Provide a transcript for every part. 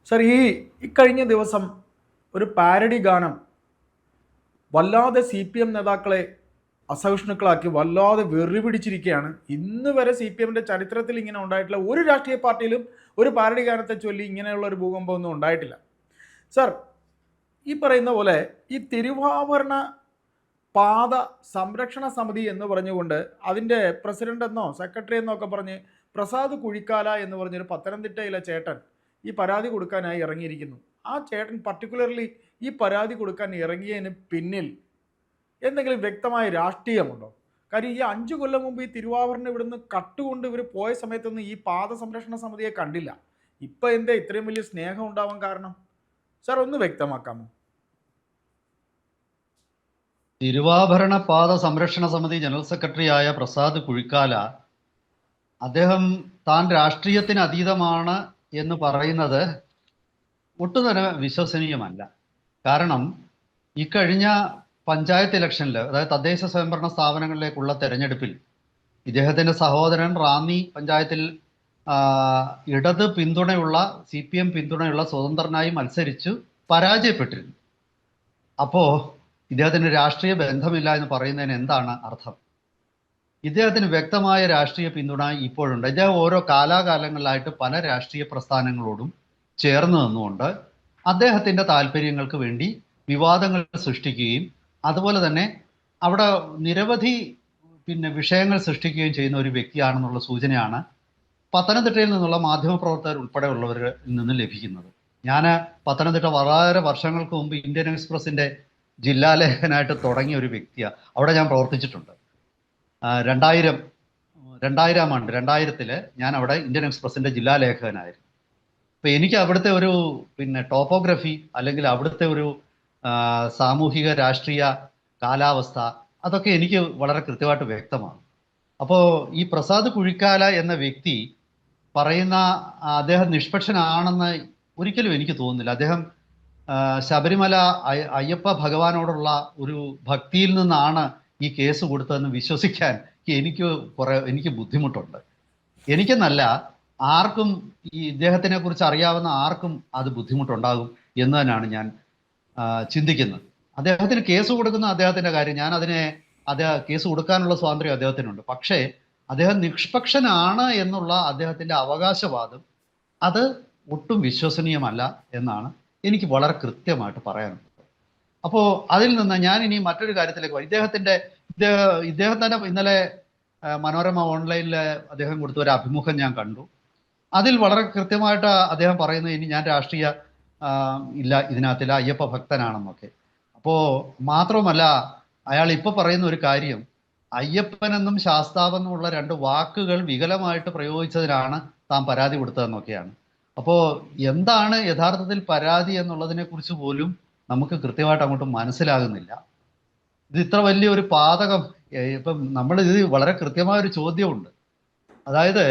Sir, ഇക്കഴിഞ്ഞ ദിവസം ഒരു പാരഡി ഗാനം വല്ലാതെ സി പി എം നേതാക്കളെ അസഹിഷ്ണുക്കളാക്കി വല്ലാതെ വെറി പിടിച്ചിരിക്കുകയാണ്. ഇന്ന് വരെ സി പി എമ്മിൻ്റെ ചരിത്രത്തിൽ ഇങ്ങനെ ഉണ്ടായിട്ടില്ല. ഒരു രാഷ്ട്രീയ പാർട്ടിയിലും ഒരു പാരഡി ഗാനത്തെ ചൊല്ലി ഇങ്ങനെയുള്ള ഒരു ഭൂകമ്പമൊന്നും ഉണ്ടായിട്ടില്ല. സർ, ഈ പറയുന്ന പോലെ ഈ തിരുവാഭരണ പാത സംരക്ഷണ സമിതി എന്ന് പറഞ്ഞുകൊണ്ട് അതിൻ്റെ പ്രസിഡന്റ് എന്നോ സെക്രട്ടറി എന്നോ ഒക്കെ പറഞ്ഞ് പ്രസാദ് കുഴിക്കാല എന്ന് പറഞ്ഞൊരു പത്തനംതിട്ടയിലെ ചേട്ടൻ ഈ പരാതി കൊടുക്കാനായി ഇറങ്ങിയിരിക്കുന്നു. ആ ചേട്ടൻ പർട്ടിക്കുലർലി ഈ പരാതി കൊടുക്കാൻ ഇറങ്ങിയതിന് പിന്നിൽ എന്തെങ്കിലും വ്യക്തമായ രാഷ്ട്രീയമുണ്ടോ? കാര്യം ഈ 5 കൊല്ലം മുമ്പ് ഈ തിരുവാഭരണം ഇവിടുന്ന് കട്ടുകൊണ്ട് ഇവർ പോയ സമയത്തൊന്നും ഈ പാത സംരക്ഷണ സമിതിയെ കണ്ടില്ല. ഇപ്പം എന്താ ഇത്രയും വലിയ സ്നേഹം ഉണ്ടാവാൻ കാരണം? സാർ, ഒന്ന് വ്യക്തമാക്കാമോ? തിരുവാഭരണ പാത സംരക്ഷണ സമിതി ജനറൽ സെക്രട്ടറിയായ പ്രസാദ് കുഴിക്കാല അദ്ദേഹം താൻ രാഷ്ട്രീയത്തിന് അതീതമാണ് എന്ന് പറയുന്നത് ഒട്ടും തന്നെ വിശ്വസനീയമല്ല. കാരണം ഇക്കഴിഞ്ഞ പഞ്ചായത്ത് ഇലക്ഷനിൽ, അതായത് തദ്ദേശ സ്വയംഭരണ സ്ഥാപനങ്ങളിലേക്കുള്ള തെരഞ്ഞെടുപ്പിൽ ഇദ്ദേഹത്തിൻ്റെ സഹോദരൻ റാന്നി പഞ്ചായത്തിൽ ഇടത് പിന്തുണയുള്ള CPM പിന്തുണയുള്ള സ്വതന്ത്രനായി മത്സരിച്ചു പരാജയപ്പെട്ടിരുന്നു. അപ്പോൾ ഇദ്ദേഹത്തിന് രാഷ്ട്രീയ ബന്ധമില്ല എന്ന് പറയുന്നതിന് എന്താണ് അർത്ഥം? ഇദ്ദേഹത്തിന് വ്യക്തമായ രാഷ്ട്രീയ പിന്തുണ ഇപ്പോഴുണ്ട്. ഇദ്ദേഹം ഓരോ കാലാകാലങ്ങളിലായിട്ട് പല രാഷ്ട്രീയ പ്രസ്ഥാനങ്ങളോടും ചേർന്ന് നിന്നുകൊണ്ട് അദ്ദേഹത്തിൻ്റെ താല്പര്യങ്ങൾക്ക് വേണ്ടി വിവാദങ്ങൾ സൃഷ്ടിക്കുകയും അതുപോലെ തന്നെ അവിടെ നിരവധി വിഷയങ്ങൾ സൃഷ്ടിക്കുകയും ചെയ്യുന്ന ഒരു വ്യക്തിയാണെന്നുള്ള സൂചനയാണ് പത്തനംതിട്ടയിൽ നിന്നുള്ള മാധ്യമപ്രവർത്തകർ ഉൾപ്പെടെയുള്ളവരിൽ നിന്ന് ലഭിക്കുന്നത്. ഞാൻ പത്തനംതിട്ട വളരെ വർഷങ്ങൾക്ക് മുമ്പ് ഇന്ത്യൻ എക്സ്പ്രസിൻ്റെ ജില്ലാലേഖനായിട്ട് തുടങ്ങിയ ഒരു വ്യക്തിയാണ്. അവിടെ ഞാൻ പ്രവർത്തിച്ചിട്ടുണ്ട്. 2000 ഞാൻ അവിടെ ഇന്ത്യൻ എക്സ്പ്രസിൻ്റെ ജില്ലാലേഖകനായിരുന്നു. അപ്പോൾ എനിക്ക് അവിടുത്തെ ഒരു ടോപ്പോഗ്രഫി അല്ലെങ്കിൽ അവിടുത്തെ ഒരു സാമൂഹിക രാഷ്ട്രീയ കാലാവസ്ഥ അതൊക്കെ എനിക്ക് വളരെ കൃത്യമായിട്ട് വ്യക്തമാണ്. അപ്പോൾ ഈ പ്രസാദ് കുഴിക്കാല എന്ന വ്യക്തി പറയുന്ന അദ്ദേഹം നിഷ്പക്ഷനാണെന്ന് ഒരിക്കലും എനിക്ക് തോന്നുന്നില്ല. അദ്ദേഹം ശബരിമല അയ്യപ്പ ഭഗവാനോടുള്ള ഒരു ഭക്തിയിൽ നിന്നാണ് ഈ കേസ് കൊടുത്തതെന്ന് വിശ്വസിക്കാൻ എനിക്ക് ബുദ്ധിമുട്ടുണ്ട്. എനിക്കെന്നല്ല, ആർക്കും ഈ ഇദ്ദേഹത്തിനെ കുറിച്ച് അറിയാവുന്ന ആർക്കും അത് ബുദ്ധിമുട്ടുണ്ടാകും എന്ന് തന്നെയാണ് ഞാൻ ചിന്തിക്കുന്നത്. അദ്ദേഹത്തിന് കേസ് കൊടുക്കുന്ന അദ്ദേഹത്തിൻ്റെ കാര്യം, ഞാൻ കേസ് കൊടുക്കാനുള്ള സ്വാതന്ത്ര്യം അദ്ദേഹത്തിനുണ്ട്. പക്ഷേ അദ്ദേഹം നിഷ്പക്ഷനാണ് എന്നുള്ള അദ്ദേഹത്തിൻ്റെ അവകാശവാദം അത് ഒട്ടും വിശ്വസനീയമല്ല എന്നാണ് എനിക്ക് വളരെ കൃത്യമായിട്ട് പറയാനുള്ളത്. അപ്പോൾ അതിൽ നിന്ന് ഞാൻ ഇനി മറ്റൊരു കാര്യത്തിലേക്ക് പോയി. ഇദ്ദേഹം തന്നെ ഇന്നലെ മനോരമ ഓൺലൈനിൽ അദ്ദേഹം കൊടുത്ത ഒരു അഭിമുഖം ഞാൻ കണ്ടു. അതിൽ വളരെ കൃത്യമായിട്ട് അദ്ദേഹം പറയുന്നത്, ഇനി ഞാൻ രാഷ്ട്രീയ ഇല്ല ഇതിനകത്തില്ല, അയ്യപ്പ ഭക്തനാണെന്നൊക്കെ. അപ്പോൾ മാത്രമല്ല, അയാൾ ഇപ്പോൾ പറയുന്ന ഒരു കാര്യം, അയ്യപ്പനെന്നും ശാസ്താവെന്നുമുള്ള 2 വാക്കുകൾ വികലമായിട്ട് പ്രയോഗിച്ചതിനാണ് താൻ പരാതി കൊടുത്തതെന്നൊക്കെയാണ്. അപ്പോൾ എന്താണ് യഥാർത്ഥത്തിൽ പരാതി എന്നുള്ളതിനെ കുറിച്ച് പോലും നമുക്ക് കൃത്യമായിട്ട് അങ്ങോട്ട് മനസ്സിലാകുന്നില്ല. ഇത് ഇത്ര വലിയൊരു പാതകം, ഇപ്പം ഇത് വളരെ കൃത്യമായൊരു ചോദ്യമുണ്ട്. അതായത്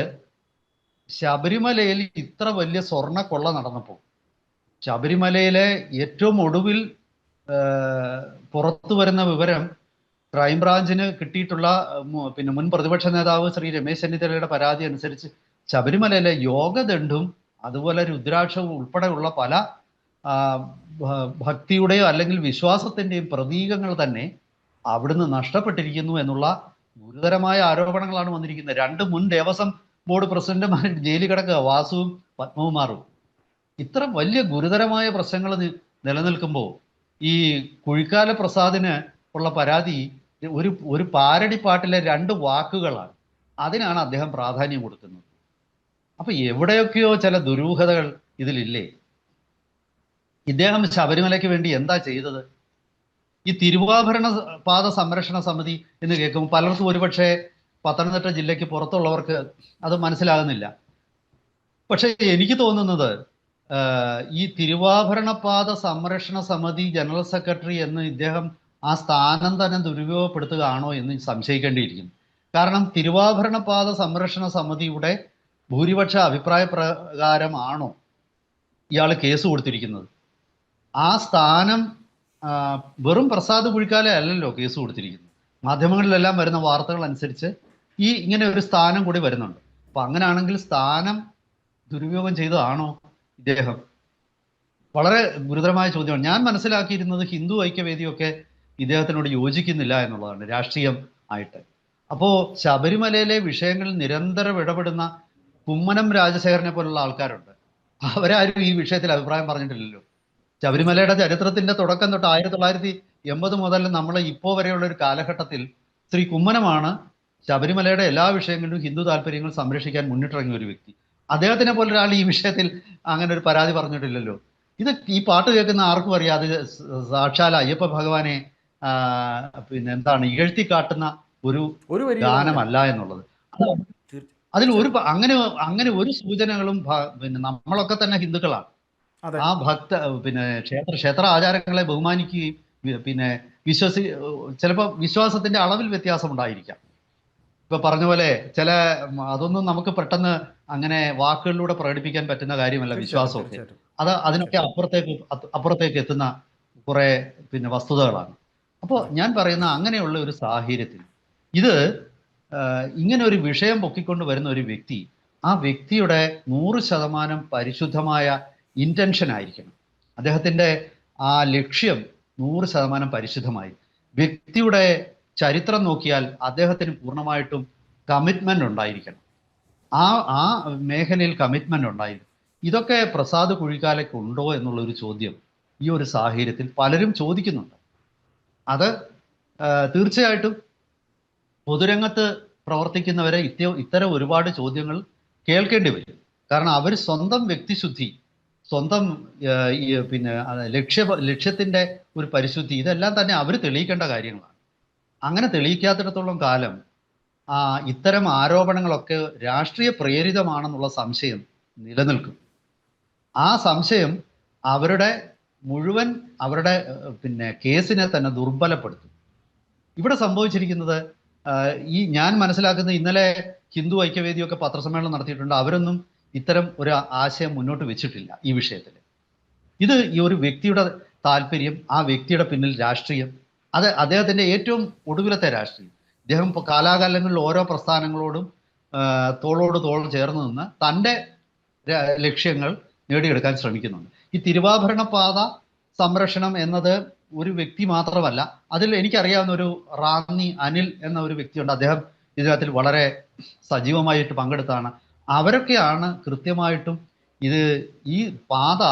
ശബരിമലയിൽ ഇത്ര വലിയ സ്വർണ്ണ കൊള്ള നടന്നപ്പോൾ ശബരിമലയിലെ ഏറ്റവും ഒടുവിൽ പുറത്തു വരുന്ന വിവരം, ക്രൈംബ്രാഞ്ചിന് കിട്ടിയിട്ടുള്ള മുൻ പ്രതിപക്ഷ നേതാവ് ശ്രീ രമേശ് ചെന്നിത്തലയുടെ പരാതി അനുസരിച്ച് ശബരിമലയിലെ യോഗദണ്ഡും അതുപോലെ രുദ്രാക്ഷവും ഉൾപ്പെടെയുള്ള പല ഭക്തിയുടെയോ അല്ലെങ്കിൽ വിശ്വാസത്തിൻ്റെയും പ്രതീകങ്ങൾ തന്നെ അവിടുന്ന് നഷ്ടപ്പെട്ടിരിക്കുന്നു എന്നുള്ള ഗുരുതരമായ ആരോപണങ്ങളാണ് വന്നിരിക്കുന്നത്. 2 മുൻ ദേവസ്വം ബോർഡ് പ്രസിഡന്റുമാർ ജയിലിൽ കിടക്കുക, വാസുവും പത്മകുമാറും. ഇത്ര വലിയ ഗുരുതരമായ പ്രശ്നങ്ങൾ നിലനിൽക്കുമ്പോൾ ഈ കുഴിക്കാല പ്രസാദിന് ഉള്ള പരാതി ഒരു പാരഡി പാട്ടിലെ 2 വാക്കുകളാണ്. അതിനാണ് അദ്ദേഹം പ്രാധാന്യം കൊടുക്കുന്നത്. അപ്പൊ എവിടെയൊക്കെയോ ചില ദുരൂഹതകൾ ഇതിലില്ലേ? ഇദ്ദേഹം ശബരിമലയ്ക്ക് വേണ്ടി എന്താ ചെയ്തത്? ഈ തിരുവാഭരണ പാത സംരക്ഷണ സമിതി എന്ന് കേൾക്കുമ്പോൾ പലർക്കും ഒരുപക്ഷെ പത്തനംതിട്ട ജില്ലയ്ക്ക് പുറത്തുള്ളവർക്ക് അത് മനസ്സിലാകുന്നില്ല. പക്ഷെ എനിക്ക് തോന്നുന്നത് ഈ തിരുവാഭരണ പാത സംരക്ഷണ സമിതി ജനറൽ സെക്രട്ടറി എന്ന് ഇദ്ദേഹം ആ സ്ഥാനം തന്നെ ദുരുപയോഗപ്പെടുത്തുകയാണോ എന്ന് സംശയിക്കേണ്ടിയിരിക്കുന്നു. കാരണം തിരുവാഭരണ പാത സംരക്ഷണ സമിതിയുടെ ഭൂരിപക്ഷ അഭിപ്രായ പ്രകാരമാണോ ഇയാൾ കേസ് കൊടുത്തിരിക്കുന്നത്? ആ സ്ഥാനം വെറും പ്രസാദ് കുഴിക്കാല അല്ലല്ലോ കേസ് കൊടുത്തിരിക്കുന്നത്. മാധ്യമങ്ങളിലെല്ലാം വരുന്ന വാർത്തകൾ അനുസരിച്ച് ഇങ്ങനെ ഒരു സ്ഥാനം കൂടി വരുന്നുണ്ട്. അപ്പൊ അങ്ങനെയാണെങ്കിൽ സ്ഥാനം ദുരുപയോഗം ചെയ്തതാണോ ഇദ്ദേഹം? വളരെ ഗുരുതരമായ ചോദ്യമാണ്. ഞാൻ മനസ്സിലാക്കിയിരുന്നത് ഹിന്ദു ഐക്യവേദിയൊക്കെ ഇദ്ദേഹത്തിനോട് യോജിക്കുന്നില്ല എന്നുള്ളതാണ് രാഷ്ട്രീയം ആയിട്ട്. അപ്പോൾ ശബരിമലയിലെ വിഷയങ്ങളിൽ നിരന്തരം ഇടപെടുന്ന കുമ്മനം രാജശേഖരനെ പോലുള്ള ആൾക്കാരുണ്ട്. അവരാരും ഈ വിഷയത്തിൽ അഭിപ്രായം പറഞ്ഞിട്ടില്ലല്ലോ. ശബരിമലയുടെ ചരിത്രത്തിന്റെ തുടക്കം തൊട്ട് 1980 മുതൽ നമ്മൾ ഇപ്പോൾ വരെയുള്ള ഒരു കാലഘട്ടത്തിൽ ശ്രീ കുമ്മനമാണ് ശബരിമലയുടെ എല്ലാ വിഷയങ്ങളിലും ഹിന്ദു താല്പര്യങ്ങൾ സംരക്ഷിക്കാൻ മുന്നിട്ടിറങ്ങിയ ഒരു വ്യക്തി. അദ്ദേഹത്തിനെ പോലെ ഒരാൾ ഈ വിഷയത്തിൽ അങ്ങനെ ഒരു പരാതി പറഞ്ഞിട്ടില്ലല്ലോ. ഇത് ഈ പാട്ട് കേൾക്കുന്ന ആർക്കും അറിയാം അത് സാക്ഷാൽ അയ്യപ്പ ഭഗവാനെ പിന്നെ എന്താണ് ഇകഴ്ത്തി കാട്ടുന്ന ഒരു ഗാനമല്ല എന്നുള്ളത്. അതിൽ ഒരു അങ്ങനെ ഒരു സൂചനകളും പിന്നെ നമ്മളൊക്കെ തന്നെ ഹിന്ദുക്കളാണ്. ആ പിന്നെ ക്ഷേത്ര ആചാരങ്ങളെ ബഹുമാനിക്കുകയും പിന്നെ ചിലപ്പോൾ വിശ്വാസത്തിന്റെ അളവിൽ വ്യത്യാസം ഉണ്ടായിരിക്കാം. ഇപ്പൊ പറഞ്ഞ പോലെ അതൊന്നും നമുക്ക് പെട്ടെന്ന് അങ്ങനെ വാക്കുകളിലൂടെ പ്രകടിപ്പിക്കാൻ പറ്റുന്ന കാര്യമല്ല വിശ്വാസമൊക്കെ. അതിനൊക്കെ അപ്പുറത്തേക്ക് എത്തുന്ന കുറെ പിന്നെ വസ്തുതകളാണ്. അപ്പോൾ ഞാൻ പറയുന്ന അങ്ങനെയുള്ള ഒരു സാഹചര്യത്തിൽ ഇത് ഇങ്ങനെ ഒരു വിഷയം പൊക്കിക്കൊണ്ട് വരുന്ന ഒരു വ്യക്തി, ആ വ്യക്തിയുടെ 100% പരിശുദ്ധമായ ഇന്റൻഷൻ ആയിരിക്കണം. അദ്ദേഹത്തിന്റെ ആ ലക്ഷ്യം 100% പരിശുദ്ധമായി. വ്യക്തിയുടെ ചരിത്രം നോക്കിയാൽ അദ്ദേഹത്തിന് പൂർണ്ണമായിട്ടും കമ്മിറ്റ്മെന്റ് ഉണ്ടായിരിക്കണം. ആ മേഖലയിൽ കമ്മിറ്റ്മെന്റ് ഉണ്ടായിരുന്നു. ഇതൊക്കെ പ്രസാദ് കുഴിക്കാലയ്ക്ക് ഉണ്ടോ എന്നുള്ളൊരു ചോദ്യം ഈ ഒരു സാഹചര്യത്തിൽ പലരും ചോദിക്കുന്നുണ്ട്. അത് തീർച്ചയായിട്ടും പൊതുരംഗത്ത് പ്രവർത്തിക്കുന്നവരെ ഇത്തരം ഒരുപാട് ചോദ്യങ്ങൾ കേൾക്കേണ്ടി വരും. കാരണം അവർ സ്വന്തം വ്യക്തിശുദ്ധി, സ്വന്തം പിന്നെ ലക്ഷ്യത്തിന്റെ ഒരു പരിശുദ്ധി, ഇതെല്ലാം തന്നെ അവർ തെളിയിക്കേണ്ട കാര്യങ്ങളാണ്. അങ്ങനെ തെളിയിക്കാത്തിടത്തോളം കാലം ഇത്തരം ആരോപണങ്ങളൊക്കെ രാഷ്ട്രീയ പ്രേരിതമാണെന്നുള്ള സംശയം നിലനിൽക്കും. ആ സംശയം അവരുടെ പിന്നെ കേസിനെ തന്നെ ദുർബലപ്പെടുത്തും. ഇവിടെ സംഭവിച്ചിരിക്കുന്നത് ഞാൻ മനസ്സിലാക്കുന്നത്, ഇന്നലെ ഹിന്ദു ഐക്യവേദിയൊക്കെ പത്രസമ്മേളനം നടത്തിയിട്ടുണ്ട്. അവരൊന്നും ഇത്തരം ഒരു ആശയം മുന്നോട്ട് വെച്ചിട്ടില്ല ഈ വിഷയത്തിൽ. ഇത് ഈ ഒരു വ്യക്തിയുടെ താല്പര്യം, ആ വ്യക്തിയുടെ പിന്നിൽ രാഷ്ട്രീയം, അത് അദ്ദേഹത്തിന്റെ ഏറ്റവും ഒടുവിലത്തെ രാഷ്ട്രീയം. ഇദ്ദേഹം കാലാകാലങ്ങളിൽ ഓരോ പ്രസ്ഥാനങ്ങളോടും തോളോട് തോൾ ചേർന്ന് നിന്ന് തൻ്റെ ലക്ഷ്യങ്ങൾ നേടിയെടുക്കാൻ ശ്രമിക്കുന്നുണ്ട്. ഈ തിരുവാഭരണ പാത സംരക്ഷണം എന്നത് ഒരു വ്യക്തി മാത്രമല്ല, അതിൽ എനിക്കറിയാവുന്ന ഒരു റാന്നി അനിൽ എന്ന ഒരു വ്യക്തിയുണ്ട്. അദ്ദേഹം ഇതിനകത്തിൽ വളരെ സജീവമായിട്ട് പങ്കെടുത്താണ്. അവരൊക്കെയാണ് കൃത്യമായിട്ടും ഈ പാത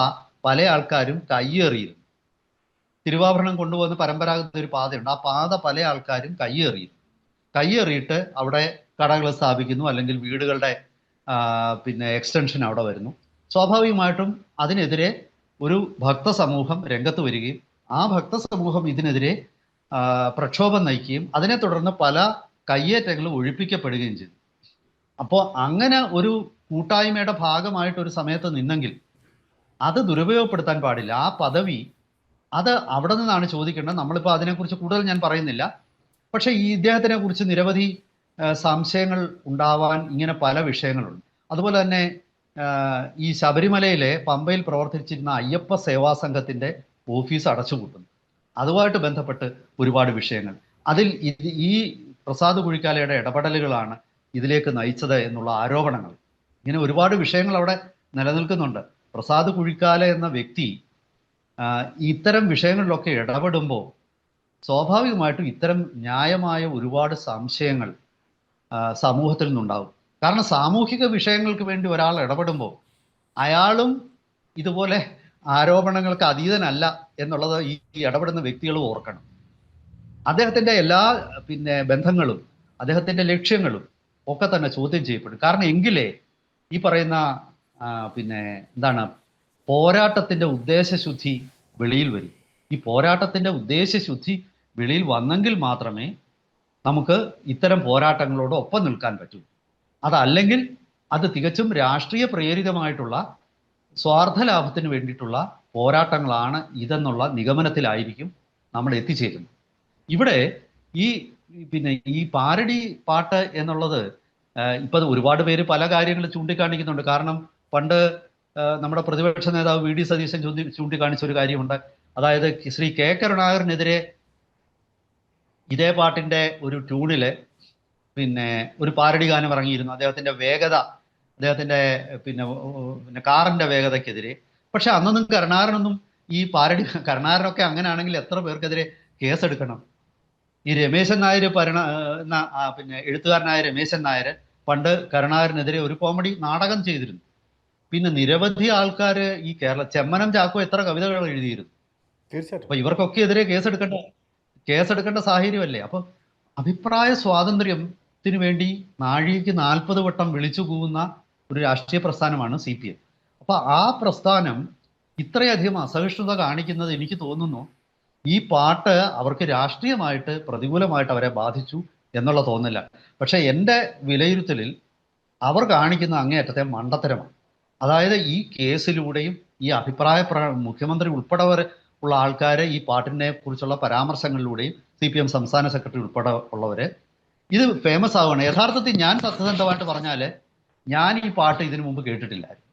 പല ആൾക്കാരും കയ്യേറിയിരുന്നു. തിരുവാഭരണം കൊണ്ടുപോകുന്ന പരമ്പരാഗത ഒരു പാതയുണ്ട്. ആ പാത പല ആൾക്കാരും കയ്യേറിയിട്ട് അവിടെ കടകൾ സ്ഥാപിക്കുന്നു, അല്ലെങ്കിൽ വീടുകളുടെ പിന്നെ എക്സ്റ്റൻഷൻ അവിടെ വരുന്നു. സ്വാഭാവികമായിട്ടും അതിനെതിരെ ഒരു ഭക്തസമൂഹം രംഗത്ത് വരികയും ആ ഭക്തസമൂഹം ഇതിനെതിരെ പ്രക്ഷോഭം നയിക്കുകയും അതിനെ തുടർന്ന് പല കയ്യേറ്റങ്ങളും ഒഴിപ്പിക്കപ്പെടുകയും ചെയ്തു. അപ്പോൾ അങ്ങനെ ഒരു കൂട്ടായ്മയുടെ ഭാഗമായിട്ട് ഒരു സമയത്ത് നിന്നെങ്കിൽ അത് ദുരുപയോഗപ്പെടുത്താൻ പാടില്ല. ആ പദവി അത് അവിടെ നിന്നാണ് ചോദിക്കേണ്ടത്. നമ്മളിപ്പോൾ അതിനെക്കുറിച്ച് കൂടുതൽ ഞാൻ പറയുന്നില്ല. പക്ഷെ ഈ ഇദ്ദേഹത്തിനെ കുറിച്ച് നിരവധി സംശയങ്ങൾ ഉണ്ടാവാൻ ഇങ്ങനെ പല വിഷയങ്ങളുണ്ട്. അതുപോലെ തന്നെ ഈ ശബരിമലയിലെ പമ്പയിൽ പ്രവർത്തിച്ചിരുന്ന അയ്യപ്പ സേവാ സംഘത്തിന്റെ ഓഫീസ് അടച്ചുപൂട്ടുന്നു. അതുമായിട്ട് ബന്ധപ്പെട്ട് ഒരുപാട് വിഷയങ്ങൾ, അതിൽ ഈ പ്രസാദ് കുഴിക്കാലയുടെ ഇടപെടലുകളാണ് ഇതിലേക്ക് നയിച്ചത് എന്നുള്ള ആരോപണങ്ങൾ, ഇങ്ങനെ ഒരുപാട് വിഷയങ്ങൾ അവിടെ നിലനിൽക്കുന്നുണ്ട്. പ്രസാദ് കുഴിക്കാല എന്ന വ്യക്തി ഇത്തരം വിഷയങ്ങളിലൊക്കെ ഇടപെടുമ്പോൾ സ്വാഭാവികമായിട്ടും ഇത്തരം ന്യായമായ ഒരുപാട് സംശയങ്ങൾ സമൂഹത്തിൽ നിന്നുണ്ടാവും. കാരണം സാമൂഹിക വിഷയങ്ങൾക്ക് വേണ്ടി ഒരാൾ ഇടപെടുമ്പോൾ അയാളും ഇതുപോലെ ആരോപണങ്ങൾക്ക് അതീതനല്ല എന്നുള്ളത് ഈ ഇടപെടുന്ന വ്യക്തികൾ ഓർക്കണം. അദ്ദേഹത്തിന്റെ എല്ലാ പിന്നെ ബന്ധങ്ങളും അദ്ദേഹത്തിന്റെ ലക്ഷ്യങ്ങളും ഒക്കെ തന്നെ ചോദ്യം ചെയ്യപ്പെടും. കാരണം എങ്കിലേ ഈ പറയുന്ന പിന്നെ എന്താണ് പോരാട്ടത്തിന്റെ ഉദ്ദേശശുദ്ധി വെളിയിൽ വരും. ഈ പോരാട്ടത്തിന്റെ ഉദ്ദേശശുദ്ധി വെളിയിൽ വന്നെങ്കിൽ മാത്രമേ നമുക്ക് ഇത്തരം പോരാട്ടങ്ങളോട് ഒപ്പം നിൽക്കാൻ പറ്റൂ. അതല്ലെങ്കിൽ അത് തികച്ചും രാഷ്ട്രീയ പ്രേരിതമായിട്ടുള്ള സ്വാർത്ഥ ലാഭത്തിന് വേണ്ടിയിട്ടുള്ള പോരാട്ടങ്ങളാണ് ഇതെന്നുള്ള നിഗമനത്തിലായിരിക്കും നമ്മൾ എത്തിച്ചേരുന്നത്. ഇവിടെ ഈ പാരഡി പാട്ട് എന്നുള്ളത് ഇപ്പൊ ഒരുപാട് പേര് പല കാര്യങ്ങൾ ചൂണ്ടിക്കാണിക്കുന്നുണ്ട്. കാരണം പണ്ട് നമ്മുടെ പ്രതിപക്ഷ നേതാവ് വി ഡി സതീശൻ ചൂണ്ടിക്കാണിച്ച ഒരു കാര്യമുണ്ട്. അതായത് ശ്രീ കെ കരുണാകരനെതിരെ ഇതേ പാട്ടിന്റെ ഒരു ട്യൂണില് പിന്നെ ഒരു പാരഡി ഗാനം ഇറങ്ങിയിരുന്നു. അദ്ദേഹത്തിന്റെ വേഗത, അദ്ദേഹത്തിന്റെ പിന്നെ കാറിന്റെ വേഗതയ്ക്കെതിരെ. പക്ഷെ അന്നൊന്നും കരുണാകരനൊന്നും ഈ പാരഡി കരുണാകരനൊക്കെ അങ്ങനെയാണെങ്കിൽ എത്ര പേർക്കെതിരെ കേസെടുക്കണം. ഈ രമേശൻ നായർ പിന്നെ എഴുത്തുകാരനായ രമേശൻ നായർ പണ്ട് കരുണാകരനെതിരെ ഒരു കോമഡി നാടകം ചെയ്തിരുന്നു. പിന്നെ നിരവധി ആൾക്കാർ ഈ ചെമ്മനം ചാക്കോ എത്ര കവിതകൾ എഴുതിയിരുന്നു. തീർച്ചയായിട്ടും. അപ്പൊ ഇവർക്കൊക്കെ എതിരെ കേസെടുക്കേണ്ട സാഹചര്യമല്ലേ. അപ്പൊ അഭിപ്രായ സ്വാതന്ത്ര്യത്തിന് വേണ്ടി നാഴികയ്ക്ക് 40 വട്ടം വിളിച്ചു കൂവുന്ന ഒരു രാഷ്ട്രീയ പ്രസ്ഥാനമാണ് CPM. അപ്പൊ ആ പ്രസ്ഥാനം ഇത്രയധികം അസഹിഷ്ണുത കാണിക്കുന്നത് എനിക്ക് തോന്നുന്നു ഈ പാട്ട് അവർക്ക് രാഷ്ട്രീയമായിട്ട് പ്രതികൂലമായിട്ട് അവരെ ബാധിച്ചു എന്നുള്ള തോന്നില്ല. പക്ഷെ എൻ്റെ വിലയിരുത്തലിൽ അവർ കാണിക്കുന്ന അങ്ങേയറ്റത്തെ മണ്ടത്തരമാണ്. അതായത് ഈ കേസിലൂടെയും ഈ മുഖ്യമന്ത്രി ഉൾപ്പെടെ ഉള്ള ആൾക്കാരെ ഈ പാട്ടിനെ കുറിച്ചുള്ള പരാമർശങ്ങളിലൂടെയും CPM സംസ്ഥാന സെക്രട്ടറി ഉൾപ്പെടെ ഉള്ളവരെ ഇത് ഫേമസ് ആവുകയാണ്. യഥാർത്ഥത്തിൽ ഞാൻ സത്യസന്ധമായിട്ട് പറഞ്ഞാൽ ഞാൻ ഈ പാട്ട് ഇതിനു മുമ്പ് കേട്ടിട്ടില്ലായിരുന്നു.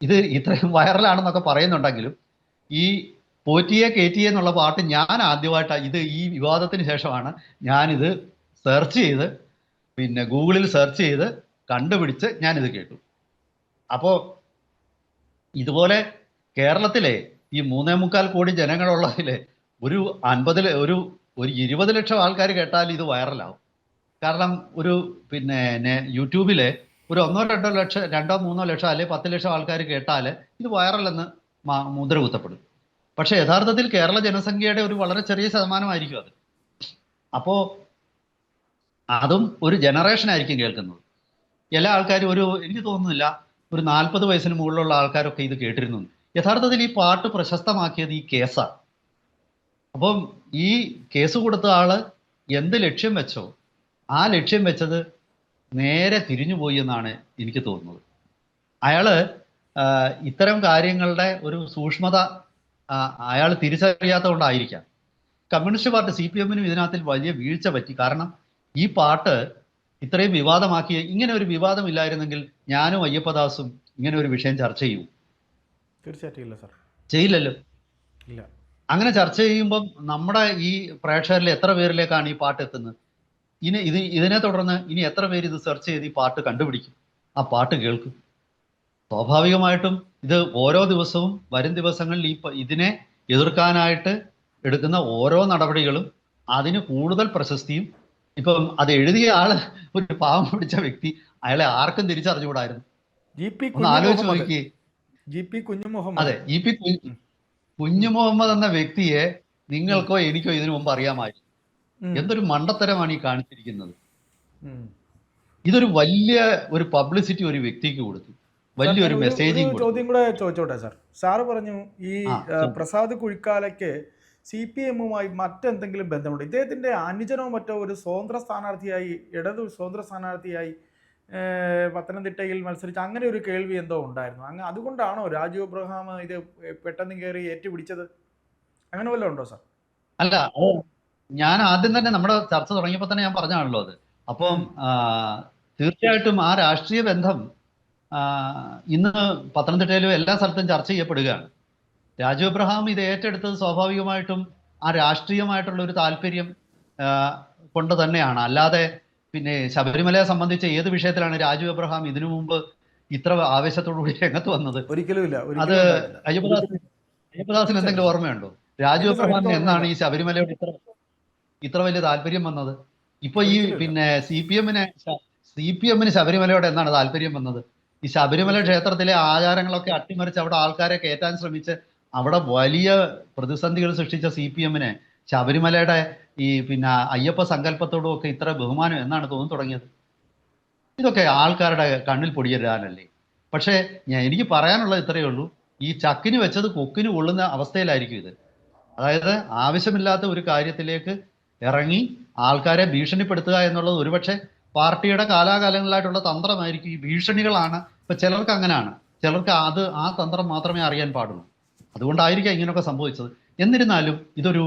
ഇത് ഇത്രയും വൈറലാണെന്നൊക്കെ പറയുന്നുണ്ടെങ്കിലും ഈ പോറ്റിയെ കേറ്റിയെ എന്നുള്ള പാട്ട് ഞാൻ ആദ്യമായിട്ട് ഈ വിവാദത്തിന് ശേഷമാണ് ഞാനിത് സെർച്ച് ചെയ്ത് പിന്നെ ഗൂഗിളിൽ സെർച്ച് ചെയ്ത് കണ്ടുപിടിച്ച് ഞാനിത് കേട്ടു. അപ്പോൾ ഇതുപോലെ കേരളത്തിലെ ഈ 3.25 കോടി ജനങ്ങളുള്ളതിൽ ഒരു 20 ലക്ഷം ആൾക്കാർ കേട്ടാൽ ഇത് വൈറലാവും. കാരണം പിന്നെ യൂട്യൂബിലെ ഒരു 1-2 ലക്ഷം 2-3 ലക്ഷം അല്ലെങ്കിൽ 10 ലക്ഷം ആൾക്കാർ കേട്ടാൽ ഇത് വൈറലെന്ന് മുദ്ര കുത്തപ്പെടും. പക്ഷെ യഥാർത്ഥത്തിൽ കേരള ജനസംഖ്യയുടെ ഒരു വളരെ ചെറിയ ശതമാനമായിരിക്കും അത്. അപ്പോൾ അതും ഒരു ജനറേഷൻ ആയിരിക്കും കേൾക്കുന്നത്. എല്ലാ ആൾക്കാരും എനിക്ക് തോന്നുന്നില്ല ഒരു 40 വയസ്സിന് മുകളിലുള്ള ആൾക്കാരൊക്കെ ഇത് കേട്ടിരുന്നു. യഥാർത്ഥത്തിൽ ഈ പാട്ട് പ്രശസ്തമാക്കിയത് ഈ കേസാണ്. അപ്പം ഈ കേസ് കൊടുത്ത ആള് എന്ത് ലക്ഷ്യം വെച്ചോ ആ ലക്ഷ്യം വെച്ചത് നേരെ തിരിഞ്ഞുപോയി എന്നാണ് എനിക്ക് തോന്നുന്നത്. അയാള് ഇത്തരം കാര്യങ്ങളുടെ ഒരു സൂക്ഷ്മത അയാൾ തിരിച്ചറിയാത്ത കൊണ്ടായിരിക്കാം. കമ്മ്യൂണിസ്റ്റ് പാർട്ടി CPM-നും ഇതിനകത്തിൽ വലിയ വീഴ്ച പറ്റി. കാരണം ഈ പാട്ട് ഇത്രയും വിവാദമാക്കിയ ഇങ്ങനെ ഒരു വിവാദം ഇല്ലായിരുന്നെങ്കിൽ ഞാനും അയ്യപ്പദാസും ഇങ്ങനെ ഒരു വിഷയം ചർച്ച ചെയ്യും? തീർച്ചയായിട്ടും ഇല്ല സാർ, ചെയ്യില്ലല്ലോ. ഇല്ല. അങ്ങനെ ചർച്ച ചെയ്യുമ്പം നമ്മുടെ ഈ പ്രേക്ഷകരിൽ എത്ര പേരിലേക്കാണ് ഈ പാട്ട് എത്തുന്നത്? ഇതിനെ തുടർന്ന് ഇനി എത്ര പേര് ഇത് സെർച്ച് ചെയ്ത് ഈ പാട്ട് കണ്ടുപിടിക്കും, ആ പാട്ട് കേൾക്കും? സ്വാഭാവികമായിട്ടും ഇത് ഓരോ ദിവസവും വരും ദിവസങ്ങളിൽ ഇതിനെ എതിർക്കാനായിട്ട് എടുക്കുന്ന ഓരോ നടപടികളും അതിന് കൂടുതൽ പ്രശസ്തിയും. ഇപ്പം അത് എഴുതിയ ആള് ഒരു പാവം പിടിച്ച വ്യക്തി, അയാളെ ആർക്കും തിരിച്ചറിഞ്ഞുകൂടായിരുന്നു. ഒന്ന് ആലോചിച്ച് നോക്കിയേ. അതെ, കുഞ്ഞു മുഹമ്മദ് എന്ന വ്യക്തിയെ നിങ്ങൾക്കോ എനിക്കോ ഇതിനു മുമ്പ് അറിയാമായിരുന്നു. എന്തൊരു മണ്ടത്തരമാണ് ഈ കാണിച്ചിരിക്കുന്നത്. ഇതൊരു വലിയ ഒരു പബ്ലിസിറ്റി ഒരു വ്യക്തിക്ക് കൊടുത്തു, വലിയൊരു മെസ്സേജിങ്. ചോദ്യം കൂടെ ചോദിച്ചോട്ടെ സാർ. സാറ് പറഞ്ഞു ഈ പ്രസാദ് കുഴിക്കാലയ്ക്ക് CPM-മായി മറ്റെന്തെങ്കിലും ബന്ധമുണ്ട്? ഇദ്ദേഹത്തിന്റെ അനുജനോ മറ്റോ ഒരു സ്വതന്ത്ര സ്ഥാനാർത്ഥിയായി, സ്വതന്ത്ര സ്ഥാനാർത്ഥിയായി പത്തനംതിട്ടയിൽ മത്സരിച്ച് അങ്ങനെ ഒരു കേൾവി എന്തോ ഉണ്ടായിരുന്നു. അതുകൊണ്ടാണോ രാജു എബ്രഹാം ഇത് പെട്ടെന്ന് കയറി ഏറ്റുപിടിച്ചത്? അങ്ങനെ വല്ലതും ഉണ്ടോ സാർ? അല്ല, ഞാൻ ആദ്യം തന്നെ നമ്മുടെ ചർച്ച തുടങ്ങിയപ്പോൾ തന്നെ ഞാൻ പറഞ്ഞാണല്ലോ അത്. അപ്പം തീർച്ചയായിട്ടും ആ രാഷ്ട്രീയ ബന്ധം ഇന്ന് പത്തനംതിട്ടയിലും എല്ലാ സ്ഥലത്തും ചർച്ച ചെയ്യപ്പെടുകയാണ്. രാജു എബ്രഹാം ഇത് ഏറ്റെടുത്തത് സ്വാഭാവികമായിട്ടും ആ രാഷ്ട്രീയമായിട്ടുള്ള ഒരു താല്പര്യം കൊണ്ട് തന്നെയാണ്. അല്ലാതെ പിന്നെ ശബരിമലയെ സംബന്ധിച്ച് ഏത് വിഷയത്തിലാണ് രാജു എബ്രഹാം ഇതിനു മുമ്പ് ഇത്ര ആവേശത്തോടുകൂടി രംഗത്ത് വന്നത്? ഒരിക്കലും ഇല്ല. അത് അയ്യപ്പദാസിന് എന്തെങ്കിലും ഓർമ്മയുണ്ടോ? രാജു എബ്രഹാമിന് എന്നാണ് ഈ ശബരിമലയോട് ഇത്ര വലിയ താല്പര്യം വന്നത്? ഇപ്പൊ ഈ പിന്നെ CPM-ന് ശബരിമലയോട് എന്നാണ് താല്പര്യം വന്നത്? ഈ ശബരിമല ക്ഷേത്രത്തിലെ ആചാരങ്ങളൊക്കെ അട്ടിമറിച്ച് അവിടെ ആൾക്കാരെ കയറ്റാൻ ശ്രമിച്ച് അവിടെ വലിയ പ്രതിസന്ധികൾ സൃഷ്ടിച്ച CPM-ന് ശബരിമലയുടെ ഈ പിന്നെ അയ്യപ്പ സങ്കല്പത്തോടും ഒക്കെ ഇത്ര ബഹുമാനം എന്നാണ് തോന്നി തുടങ്ങിയത്? ഇതൊക്കെ ആൾക്കാരുടെ കണ്ണിൽ പൊടിയിടാനല്ലേ. പക്ഷേ എനിക്ക് പറയാനുള്ളത് ഇത്രയേ ഉള്ളൂ, ഈ ചക്കിന് വെച്ചത് കൊക്കിന് കൊള്ളുന്ന അവസ്ഥയിലായിരിക്കും ഇത്. അതായത് ആവശ്യമില്ലാത്ത ഒരു കാര്യത്തിലേക്ക് ഇറങ്ങി ആൾക്കാരെ ഭീഷണിപ്പെടുത്തുക എന്നുള്ളത് ഒരുപക്ഷെ പാർട്ടിയുടെ കാലാകാലങ്ങളിലായിട്ടുള്ള തന്ത്രമായിരിക്കും. ഈ ഭീഷണികളാണ് ഇപ്പൊ ചിലർക്ക് അങ്ങനെയാണ്, ചിലർക്ക് ആ തന്ത്രം മാത്രമേ അറിയാൻ പാടുള്ളൂ. അതുകൊണ്ടായിരിക്കാം ഇങ്ങനെയൊക്കെ സംഭവിച്ചത്. എന്നിരുന്നാലും ഇതൊരു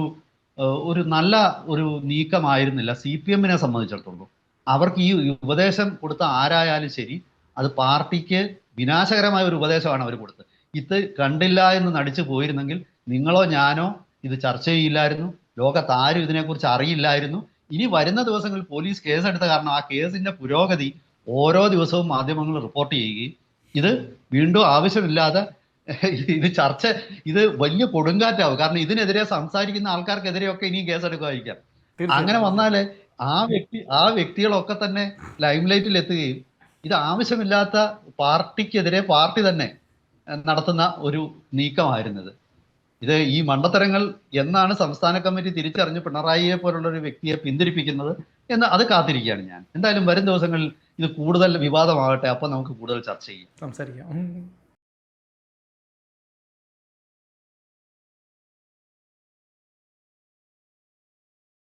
നല്ല ഒരു നീക്കമായിരുന്നില്ല CPM-നെ സംബന്ധിച്ചിടത്തോളം. അവർക്ക് ഈ ഉപദേശം കൊടുത്ത ആരായാലും ശരി, അത് പാർട്ടിക്ക് വിനാശകരമായ ഒരു ഉപദേശമാണ് അവർ കൊടുത്തത്. ഇത് കണ്ടില്ല എന്ന് നടിച്ചു പോയിരുന്നെങ്കിൽ നിങ്ങളോ ഞാനോ ഇത് ചർച്ച ചെയ്യില്ലായിരുന്നു, ലോകത്താരും ഇതിനെക്കുറിച്ച് അറിയില്ലായിരുന്നു. ഇനി വരുന്ന ദിവസങ്ങളിൽ പോലീസ് കേസെടുത്ത കാരണം ആ കേസിന്റെ പുരോഗതി ഓരോ ദിവസവും മാധ്യമങ്ങൾ റിപ്പോർട്ട് ചെയ്യുകയും ഇത് വീണ്ടും ആവശ്യമില്ലാതെ ഇത് ചർച്ച, ഇത് വലിയ കൊടുങ്കാറ്റാവും. കാരണം ഇതിനെതിരെ സംസാരിക്കുന്ന ആൾക്കാർക്കെതിരെയൊക്കെ ഇനിയും കേസെടുക്കുമായിരിക്കാം. അങ്ങനെ തീർച്ചയായിട്ടും. വന്നാല് ആ വ്യക്തികളൊക്കെ തന്നെ ലൈം ലൈറ്റിൽ എത്തുകയും ഇത് ആവശ്യമില്ലാത്ത പാർട്ടിക്കെതിരെ പാർട്ടി തന്നെ നടത്തുന്ന ഒരു നീക്കമായിരുന്നത്. ഇത് ഈ മണ്ടത്തരങ്ങൾ എന്നാണ് സംസ്ഥാന കമ്മിറ്റി തിരിച്ചറിഞ്ഞ് പിണറായിയെ പോലുള്ള ഒരു വ്യക്തിയെ പിന്തിരിപ്പിക്കുന്നത് എന്ന് അത് കാത്തിരിക്കുകയാണ് ഞാൻ. എന്തായാലും വരും ദിവസങ്ങളിൽ ഇത് കൂടുതൽ വിവാദമാകട്ടെ, അപ്പോൾ നമുക്ക് കൂടുതൽ ചർച്ച ചെയ്യാം, സംസാരിക്കാം.